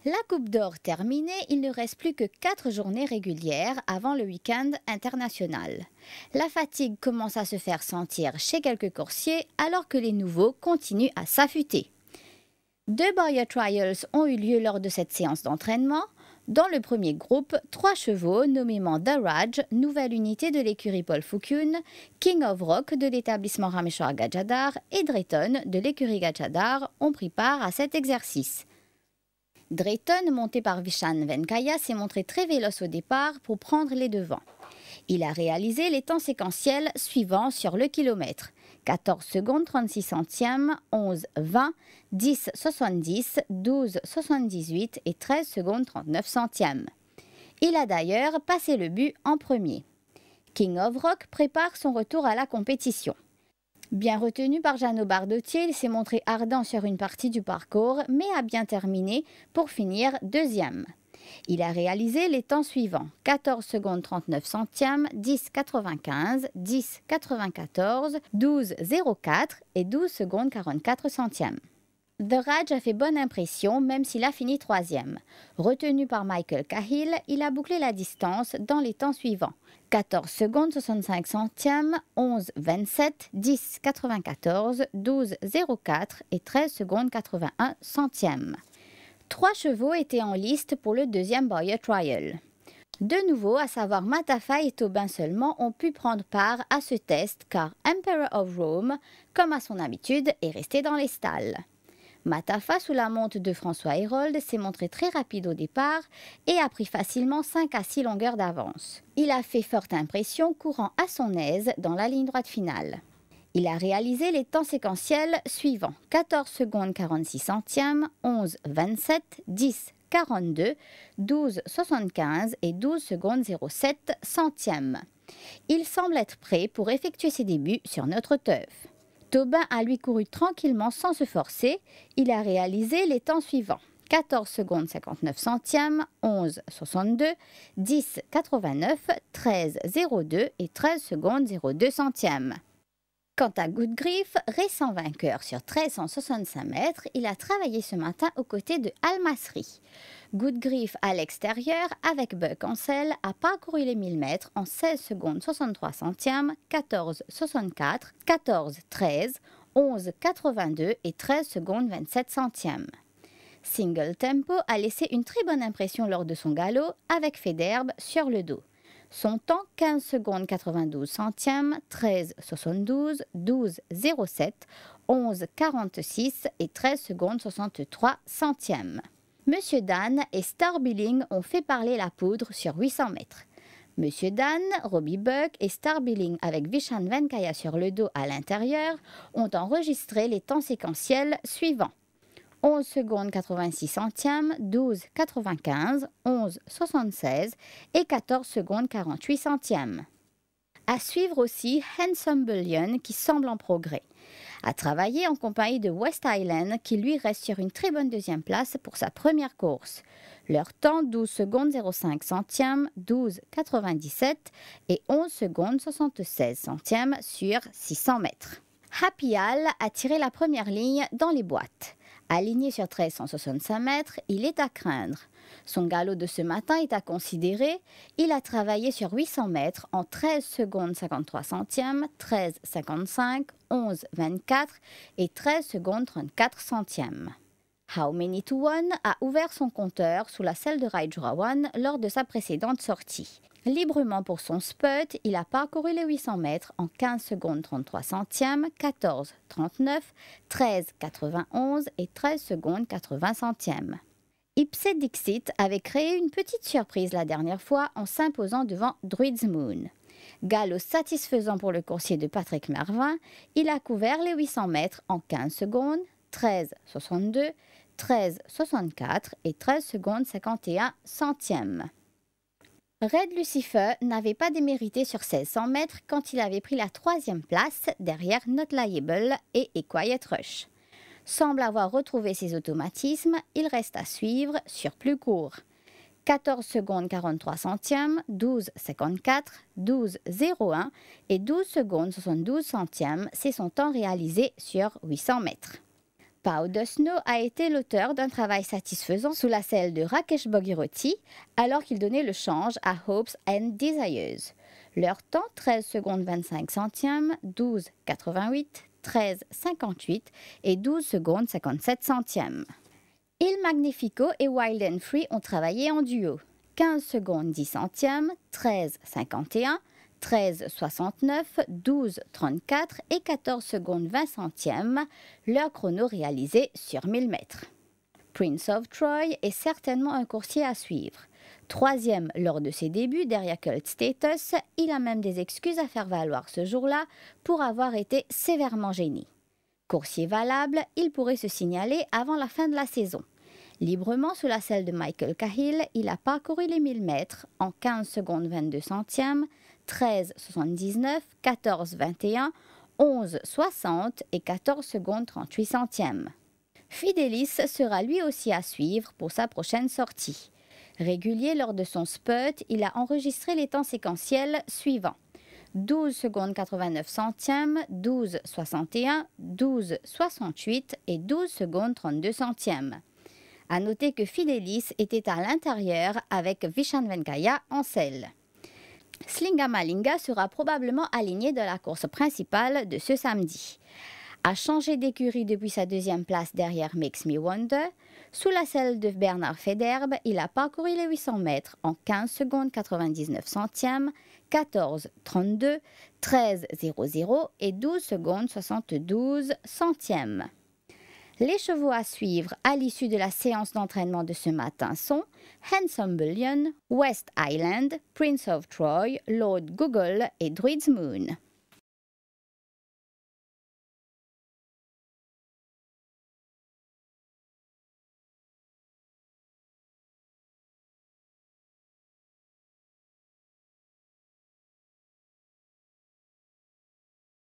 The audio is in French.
La Coupe d'Or terminée, il ne reste plus que 4 journées régulières avant le week-end international. La fatigue commence à se faire sentir chez quelques coursiers alors que les nouveaux continuent à s'affûter. 2 Barrier Trials ont eu lieu lors de cette séance d'entraînement. Dans le premier groupe, 3 chevaux, nommément The Raj, nouvelle unité de l'écurie Paul Foucune, King of Rock de l'établissement Rameshwar Gajadhar et Drayton de l'écurie Gajadhar ont pris part à cet exercice. Drayton, monté par Vishan Venkaya, s'est montré très véloce au départ pour prendre les devants. Il a réalisé les temps séquentiels suivants sur le kilomètre. 14 secondes 36 centièmes, 11 20, 10 70, 12 78 et 13 secondes 39 centièmes. Il a d'ailleurs passé le but en premier. King of Rock prépare son retour à la compétition. Bien retenu par Jeannot Bardottier, il s'est montré ardent sur une partie du parcours, mais a bien terminé pour finir deuxième. Il a réalisé les temps suivants: 14 secondes 39 centièmes, 10 95, 10 94, 12 04 et 12 secondes 44 centièmes. The Raj a fait bonne impression même s'il a fini troisième. Retenu par Michael Cahill, il a bouclé la distance dans les temps suivants: 14 secondes 65 centièmes, 11 27, 10 94, 12 04 et 13 secondes 81 centièmes. 3 chevaux étaient en liste pour le deuxième Barrier Trial. De nouveau, à savoir Matafa et Tobin seulement, ont pu prendre part à ce test car Emperor of Rome, comme à son habitude, est resté dans les stalles. Matafa, sous la monte de François Hérold, s'est montré très rapide au départ et a pris facilement 5 à 6 longueurs d'avance. Il a fait forte impression courant à son aise dans la ligne droite finale. Il a réalisé les temps séquentiels suivants: 14 secondes 46 centièmes, 11 27, 10 42, 12 75 et 12 secondes 07 centièmes. Il semble être prêt pour effectuer ses débuts sur notre turf. Tobin a lui couru tranquillement sans se forcer. Il a réalisé les temps suivants: 14 secondes 59 centièmes, 11 62, 10 89, 13 02 et 13 secondes 02 centièmes. Quant à Good Grief, récent vainqueur sur 1365 mètres, il a travaillé ce matin aux côtés de Al Masri. Good Grief à l'extérieur, avec Buck Ancel, a parcouru les 1000 mètres en 16 secondes 63 centièmes, 14 64, 14 13, 11 82 et 13 secondes 27 centièmes. Single Tempo a laissé une très bonne impression lors de son galop, avec fait d'herbe sur le dos. Son temps 15 secondes 92 centièmes, 13 72, 12 07, 11 46 et 13 secondes 63 centièmes. Monsieur Dan et Star Billing ont fait parler la poudre sur 800 mètres. Monsieur Dan, Robbie Buck et Star Billing avec Vishan Venkaya sur le dos à l'intérieur ont enregistré les temps séquentiels suivants: 11 secondes 86 centièmes, 12 95, 11 76 et 14 secondes 48 centièmes. À suivre aussi Handsome Bullion qui semble en progrès. À travailler en compagnie de West Island qui lui reste sur une très bonne deuxième place pour sa première course. Leur temps 12 secondes 05 centièmes, 12 97 et 11 secondes 76 centièmes sur 600 mètres. Happy Al a tiré la première ligne dans les boîtes. Aligné sur 1365 mètres, il est à craindre. Son galop de ce matin est à considérer. Il a travaillé sur 800 mètres en 13 secondes 53 centièmes, 13 55, 11 24 et 13 secondes 34 centièmes. How Many to One a ouvert son compteur sous la selle de Raijurawan lors de sa précédente sortie. Librement pour son spurt, il a parcouru les 800 mètres en 15 secondes 33 centièmes, 14 39, 13 91 et 13 secondes 80 centièmes. Ipse Dixit avait créé une petite surprise la dernière fois en s'imposant devant Druids Moon. Galop satisfaisant pour le coursier de Patrick Mervin, il a couvert les 800 mètres en 15 secondes, 13 62, 13 64 et 13 secondes 51 centièmes. Red Lucifer n'avait pas démérité sur 1600 mètres quand il avait pris la 3e place derrière Not Liable et A Quiet Rush. Semble avoir retrouvé ses automatismes, il reste à suivre sur plus court. 14 secondes 43 centièmes, 12 54, 12 01 et 12 secondes 72 centièmes, c'est son temps réalisé sur 800 mètres. Pau Dusno a été l'auteur d'un travail satisfaisant sous la selle de Rakesh Bogiroti alors qu'il donnait le change à Hopes and Desires. Leur temps 13 secondes 25 centièmes, 12,88, 13,58 et 12 secondes 57 centièmes. Il Magnifico et Wild and Free ont travaillé en duo. 15 secondes 10 centièmes, 13,51, 13,69, 12,34 et 14 secondes 20 centièmes, leur chrono réalisé sur 1000 mètres. Prince of Troy est certainement un coursier à suivre. Troisième lors de ses débuts derrière Cult Status, il a même des excuses à faire valoir ce jour-là pour avoir été sévèrement gêné. Coursier valable, il pourrait se signaler avant la fin de la saison. Librement sous la selle de Michael Cahill, il a parcouru les 1000 mètres en 15 secondes 22 centièmes, 13,79, 14,21, 11,60 et 14 secondes 38 centièmes. Fidelis sera lui aussi à suivre pour sa prochaine sortie. Régulier lors de son spurt, il a enregistré les temps séquentiels suivants. 12 secondes 89 centièmes, 12,61, 12,68 et 12 secondes 32 centièmes. À noter que Fidelis était à l'intérieur avec Vishan Venkaya en selle. Slingamalinga sera probablement aligné de la course principale de ce samedi. A changé d'écurie depuis sa deuxième place derrière Makes Me Wonder. Sous la selle de Bernard Federbe, il a parcouru les 800 mètres en 15 secondes 99 centièmes, 14,32, 13,00 et 12 secondes 72 centièmes. Les chevaux à suivre à l'issue de la séance d'entraînement de ce matin sont Handsome Bullion, West Island, Prince of Troy, Lord Google et Druid's Moon.